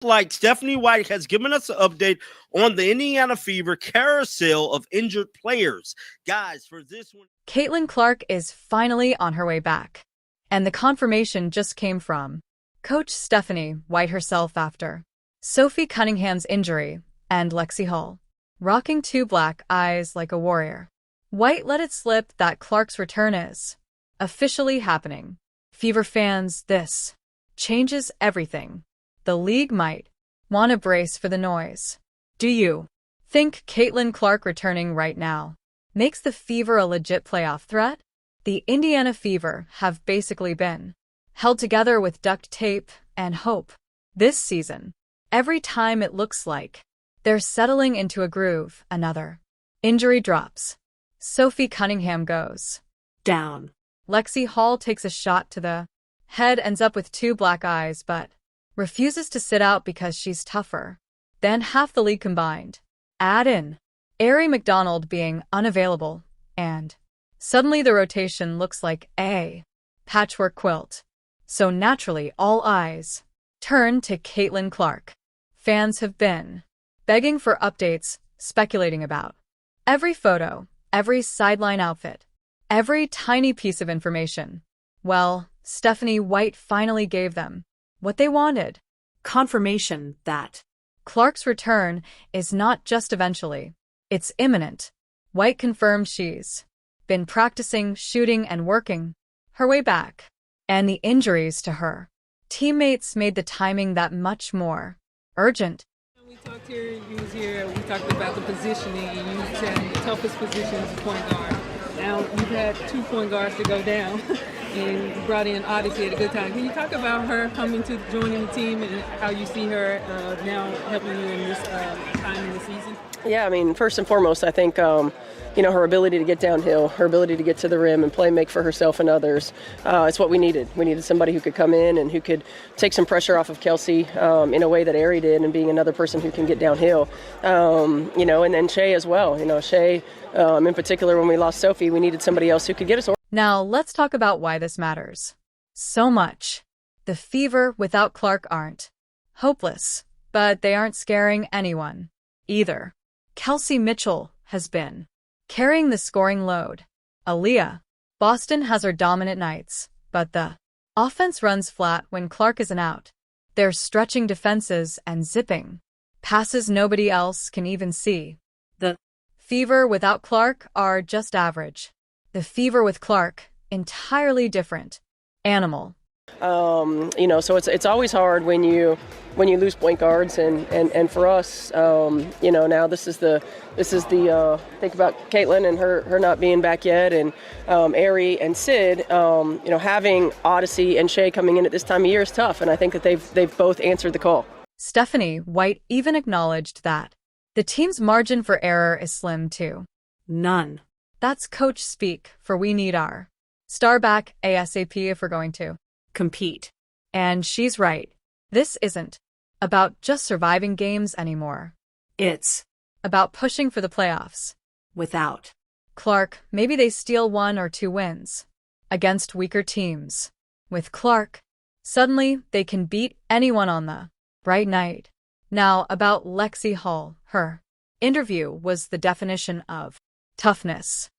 Like Stephanie White has given us an update on the Indiana Fever carousel of injured players. Guys, for this one, Caitlin Clark is finally on her way back. And the confirmation just came from Coach Stephanie White herself after Sophie Cunningham's injury and Lexie Hull, rocking two black eyes like a warrior. White let it slip that Clark's return is officially happening. Fever fans, this changes everything. The league might want to brace for the noise. Do you think Caitlin Clark returning right now makes the Fever a legit playoff threat? The Indiana Fever have basically been held together with duct tape and hope this season. Every time it looks like they're settling into a groove, another injury drops. Sophie Cunningham goes down. Lexie Hull takes a shot to the head, ends up with two black eyes, but refuses to sit out because she's tougher than half the league combined. Add in Aari McDonald being unavailable, and suddenly the rotation looks like a patchwork quilt. So naturally, all eyes turn to Caitlin Clark. Fans have been begging for updates, speculating about every photo, every sideline outfit, every tiny piece of information. Well, Stephanie White finally gave them what they wanted. Confirmation that Clark's return is not just eventually, it's imminent. White confirmed she's been practicing, shooting, and working her way back. And the injuries to her teammates made the timing that much more urgent. We talked here, you was here, we talked about the positioning, and you said the toughest position is point guard. Now you've had 2 point guards to go down, and you brought in Odyssey at a good time. Can you talk about her coming to joining the team and how you see her now helping you in this time in the season? Yeah, I mean, first and foremost, I think her ability to get downhill, her ability to get to the rim and play make for herself and others, it's what we needed. We needed somebody who could come in and who could take some pressure off of Kelsey in a way that Aari did, and being another person who can get downhill. And then Shea as well. Shea, in particular, when we lost Sophie, we needed somebody else who could get us. Now, let's talk about why this matters so much. The Fever without Clark aren't hopeless, but they aren't scaring anyone either. Kelsey Mitchell has been carrying the scoring load. Aaliyah, Boston has her dominant nights, but the offense runs flat when Clark isn't out. They're stretching defenses and zipping passes nobody else can even see. The Fever without Clark are just average. The Fever with Clark, entirely different animal. So it's always hard when you lose point guards, and for us, now this is the think about Caitlin and her not being back yet, and Aari and Sid, having Odyssey and Shea coming in at this time of year is tough, and I think that they've both answered the call. Stephanie White even acknowledged that the team's margin for error is slim too. None. That's coach speak for we need our star back ASAP if we're going to compete. And she's right. This isn't about just surviving games anymore. It's about pushing for the playoffs. Without Clark, maybe they steal 1 or 2 wins against weaker teams. With Clark, suddenly they can beat anyone on the right night. Now, about Lexie Hull, her interview was the definition of toughness.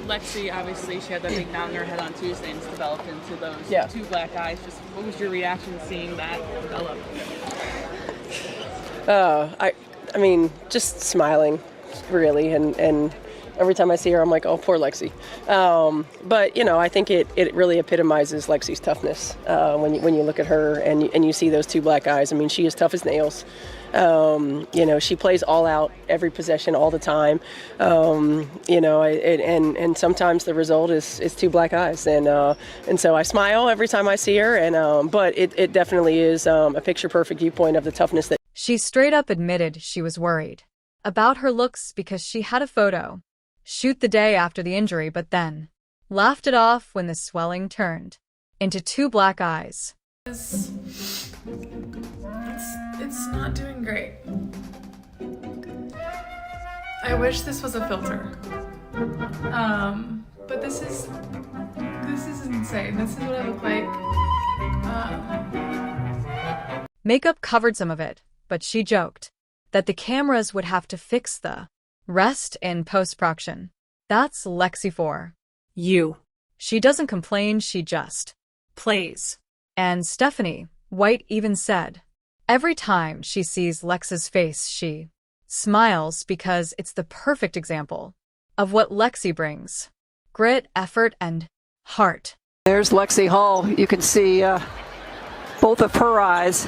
Lexie, obviously, she had that big knot in her head on Tuesday and it's developed into those 2 black eyes. Just what was your reaction to seeing that develop? I mean, just smiling, really, and every time I see her, I'm like, oh, poor Lexie. But I think it really epitomizes Lexie's toughness when you look at her and you see those 2 black eyes. I mean, she is tough as nails. She plays all out every possession all the time. And sometimes the result is 2 black eyes. And so I smile every time I see her. But it definitely is a picture perfect viewpoint of the toughness that she straight up admitted she was worried about her looks because she had a photo shoot the day after the injury, but then laughed it off when the swelling turned into 2 black eyes. It's not doing great. I wish this was a filter. But this is insane. This is what I look like. Makeup covered some of it, but she joked that the cameras would have to fix the rest in post-production. That's Lexie for You. she doesn't complain, she just Plays. And Stephanie White even said, every time she sees Lex's face, she smiles because it's the perfect example of what Lexie brings: grit, effort, and heart. There's Lexie Hull. You can see both of her eyes.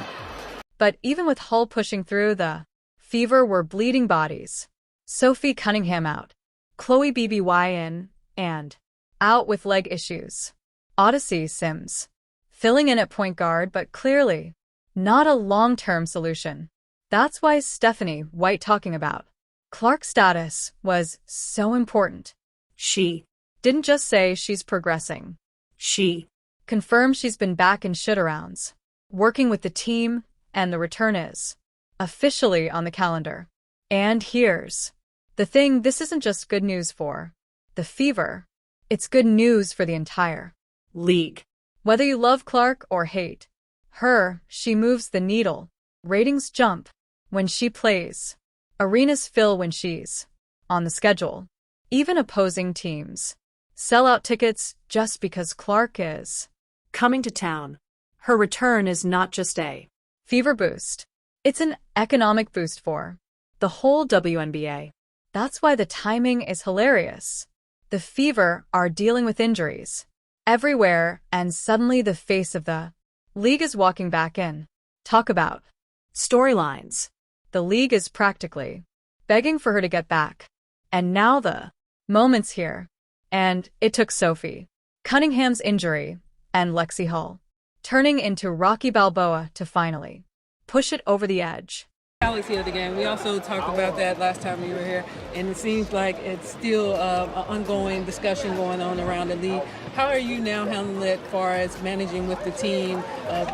But even with Hull pushing through, the Fever were bleeding bodies. Sophie Cunningham out, Chloe BBY in, and out with leg issues. Odyssey Sims filling in at point guard, but clearly not a long-term solution. That's why Stephanie White talking about Clark's status was so important. She. Didn't just say she's progressing. She. Confirmed she's been back in shoot-arounds, working with the team, and the return is officially on the calendar. And here's the thing, this isn't just good news for the Fever. It's good news for the entire League. Whether you love Clark or hate her, she moves the needle. Ratings jump when she plays. Arenas fill when she's on the schedule. Even opposing teams sell out tickets just because Clark is Coming to town. Her return is not just a Fever boost. It's an economic boost for the whole WNBA. That's why the timing is hilarious. The Fever are dealing with injuries everywhere, and suddenly the face of the league is walking back in. Talk about storylines. The league is practically begging for her to get back. And now the moment's here. And it took Sophie Cunningham's injury and Lexie Hull turning into Rocky Balboa to finally push it over the edge. Alex here again. We also talked about that last time we were here, and it seems like it's still an ongoing discussion going on around the league. How are you now handling it as far as managing with the team,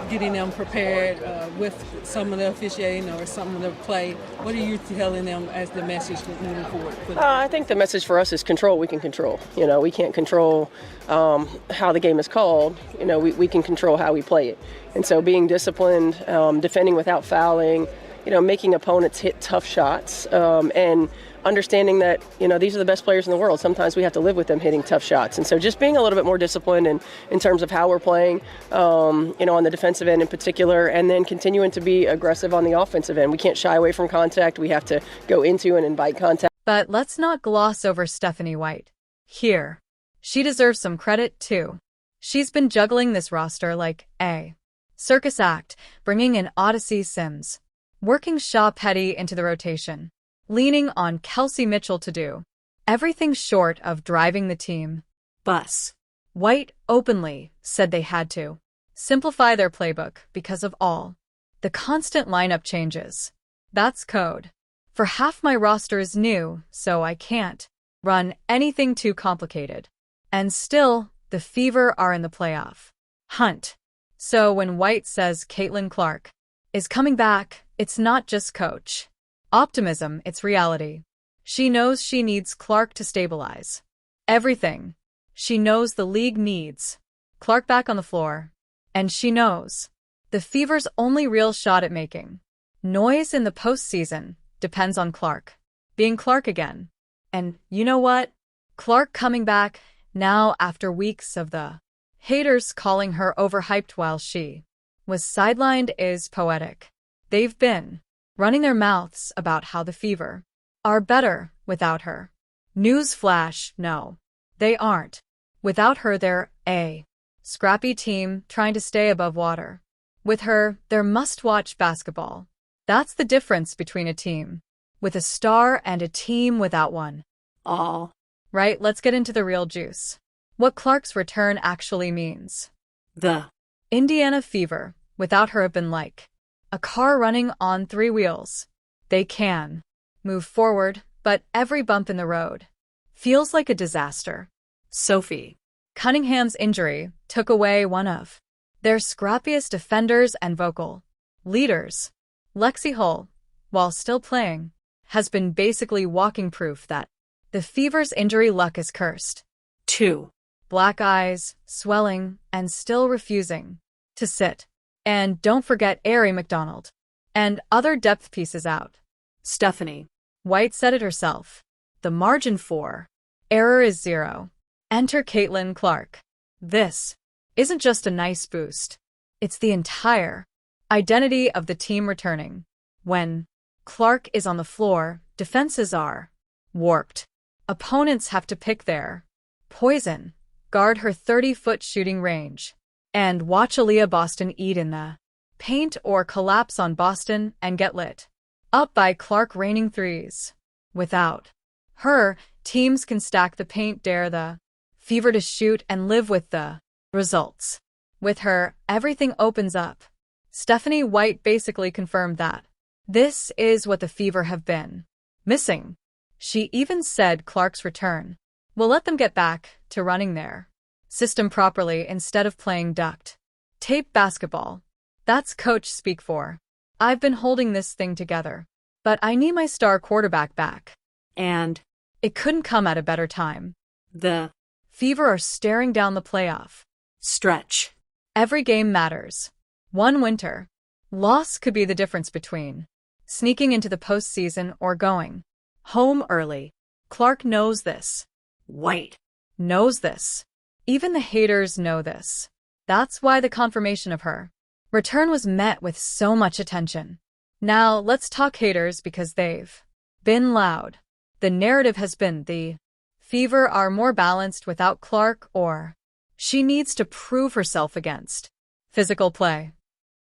getting them prepared with some of the officiating or some of the play? What are you telling them as the message moving forward? I think the message for us is control we can control. We can't control how the game is called. We can control how we play it. And so being disciplined, defending without fouling, making opponents hit tough shots, and understanding that, these are the best players in the world. Sometimes we have to live with them hitting tough shots. And so just being a little bit more disciplined in terms of how we're playing, on the defensive end in particular, and then continuing to be aggressive on the offensive end. We can't shy away from contact. We have to go into and invite contact. But let's not gloss over Stephanie White here. She deserves some credit, too. She's been juggling this roster like a circus act, bringing in Odyssey Sims, working Shaw Petty into the rotation, leaning on Kelsey Mitchell to do everything short of driving the team bus. White openly said they had to simplify their playbook because of all the constant lineup changes. That's code for half my roster is new, so I can't run anything too complicated. And still, the Fever are in the playoff hunt. So when White says Caitlin Clark is coming back, it's not just coach optimism, it's reality. She knows she needs Clark to stabilize everything. She knows the league needs Clark back on the floor. And she knows the Fever's only real shot at making noise in the postseason depends on Clark being Clark again. And you know what? Clark coming back now after weeks of the haters calling her overhyped while she was sidelined is poetic. They've been running their mouths about how the Fever are better without her. Newsflash, no, they aren't. Without her, they're a scrappy team trying to stay above water. With her, they're must-watch basketball. That's the difference between a team with a star and a team without one. All. Right, let's get into the real juice. What Clark's return actually means. The Indiana Fever, without her, have been like a car running on 3 wheels. They can move forward, but every bump in the road feels like a disaster. Sophie Cunningham's injury took away one of their scrappiest defenders and vocal leaders. Lexie Hull, while still playing, has been basically walking proof that the Fever's injury luck is cursed. 2. Black eyes, swelling, and still refusing to sit. And don't forget Ari McDonald. And other depth pieces out. Stephanie. White said it herself. The margin for error is 0. Enter Caitlin Clark. This isn't just a nice boost. It's the entire identity of the team returning. When Clark is on the floor, defenses are warped. Opponents have to pick their poison, guard her 30-foot shooting range, and watch Aaliyah Boston eat in the paint or collapse on Boston and get lit up by Clark raining threes. Without her, teams can stack the paint, dare the Fever to shoot, and live with the results. With her, everything opens up. Stephanie White basically confirmed that this is what the Fever have been missing. She even said Clark's return will let them get back to running their system properly instead of playing duct tape basketball. That's coach speak for. I've been holding this thing together, but I need my star quarterback back. And It couldn't come at a better time. the Fever are staring down the playoff stretch. Every game matters. One winter loss could be the difference between sneaking into the postseason or going home early. Clark knows this. White. Knows this. Even the haters know this. That's why the confirmation of her return was met with so much attention. Now, let's talk haters because they've been loud. The narrative has been the Fever are more balanced without Clark, or she needs to prove herself against physical play.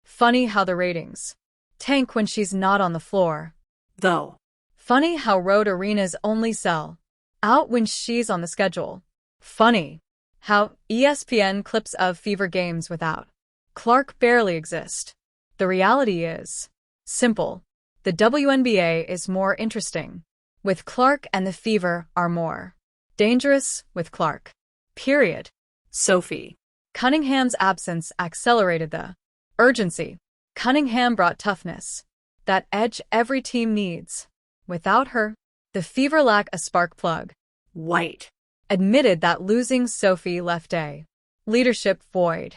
Funny how the ratings tank when she's not on the floor. Though. Funny how road arenas only sell out when she's on the schedule. Funny how ESPN clips of Fever games without Clark barely exist. The reality is simple. The WNBA is more interesting with Clark, and the Fever are more dangerous with Clark. Period. Sophie Cunningham's absence accelerated the urgency. Cunningham brought toughness, that edge every team needs. Without her, the Fever lack a spark plug. White Admitted that losing Sophie left a leadership void.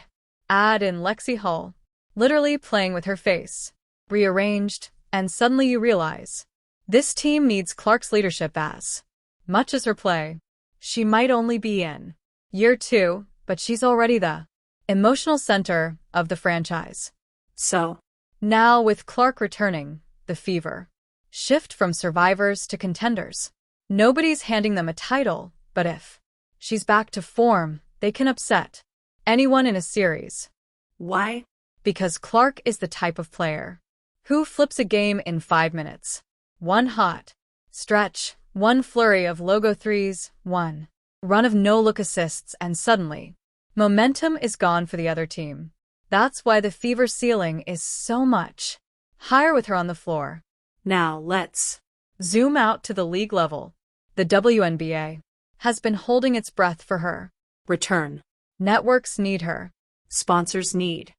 Add in Lexie Hull, literally playing with her face, rearranged, and suddenly you realize this team needs Clark's leadership as much as her play. She might only be in year 2, but she's already the emotional center of the franchise. So Now with Clark returning, the Fever shift from survivors to contenders. Nobody's handing them a title, but if she's back to form, they can upset anyone in a series. why? Because Clark is the type of player who flips a game in 5 minutes. One hot stretch, one flurry of logo threes, one run of no-look assists, and suddenly, momentum is gone for the other team. That's why the Fever ceiling is so much higher with her on the floor. Now let's Zoom out to the league level. The WNBA has been holding its breath for her. return. Networks need her. Sponsors need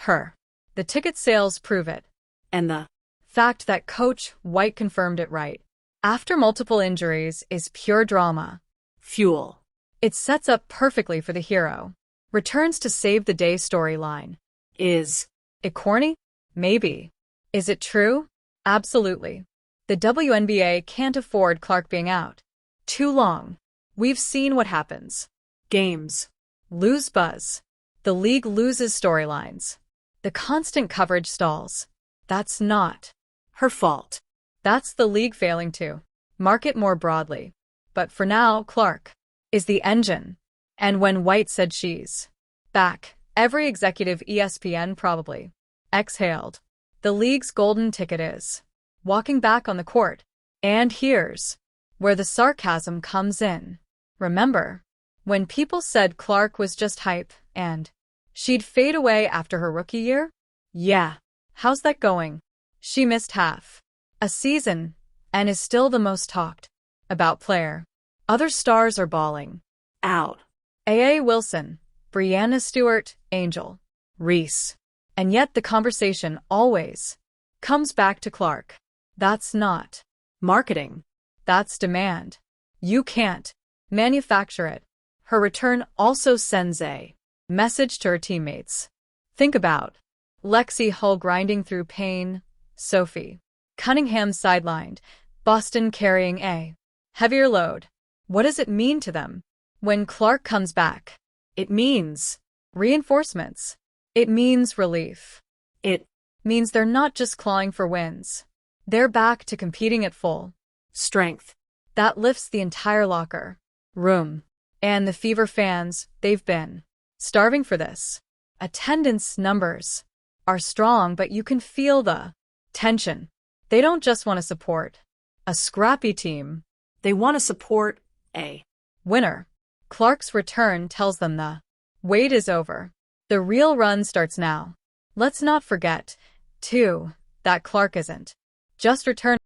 Her. The ticket sales prove it. and the Fact that Coach White confirmed it right after multiple injuries is pure drama. fuel. It sets up perfectly for the hero. Returns to save the day storyline. Is It corny? Maybe. Is it true? Absolutely. The WNBA can't afford Clark being out too long. We've seen what happens. games. Lose buzz. The league loses storylines. The constant coverage stalls. That's not Her fault. That's the league failing to market more broadly. But for now, Clark is the engine. And when White said she's back, every executive ESPN probably exhaled. The league's golden ticket is walking back on the court. And here's where the sarcasm comes in. Remember when people said Clark was just hype and she'd fade away after her rookie year? Yeah. How's that going? She missed half a season and is still the most talked about player. Other stars are balling Out. A.A. Wilson, Brianna Stewart, Angel, Reese. And yet the conversation always comes back to Clark. That's not marketing. That's demand. You can't manufacture it. Her return also sends a message to her teammates. Think about Lexie Hull grinding through pain. Sophie Cunningham sidelined. Boston carrying a heavier load. What does it mean to them? When Clark comes back, it means reinforcements. It means relief. It Means they're not just clawing for wins. They're back to competing at full strength. that lifts the entire locker room. And the Fever fans, they've been starving for this. Attendance numbers are strong, but you can feel the tension. They don't just want to support a scrappy team. They want to support a Winner. Clark's return tells them the wait is over. The real run starts now. Let's not forget, too, that Clark isn't just returning.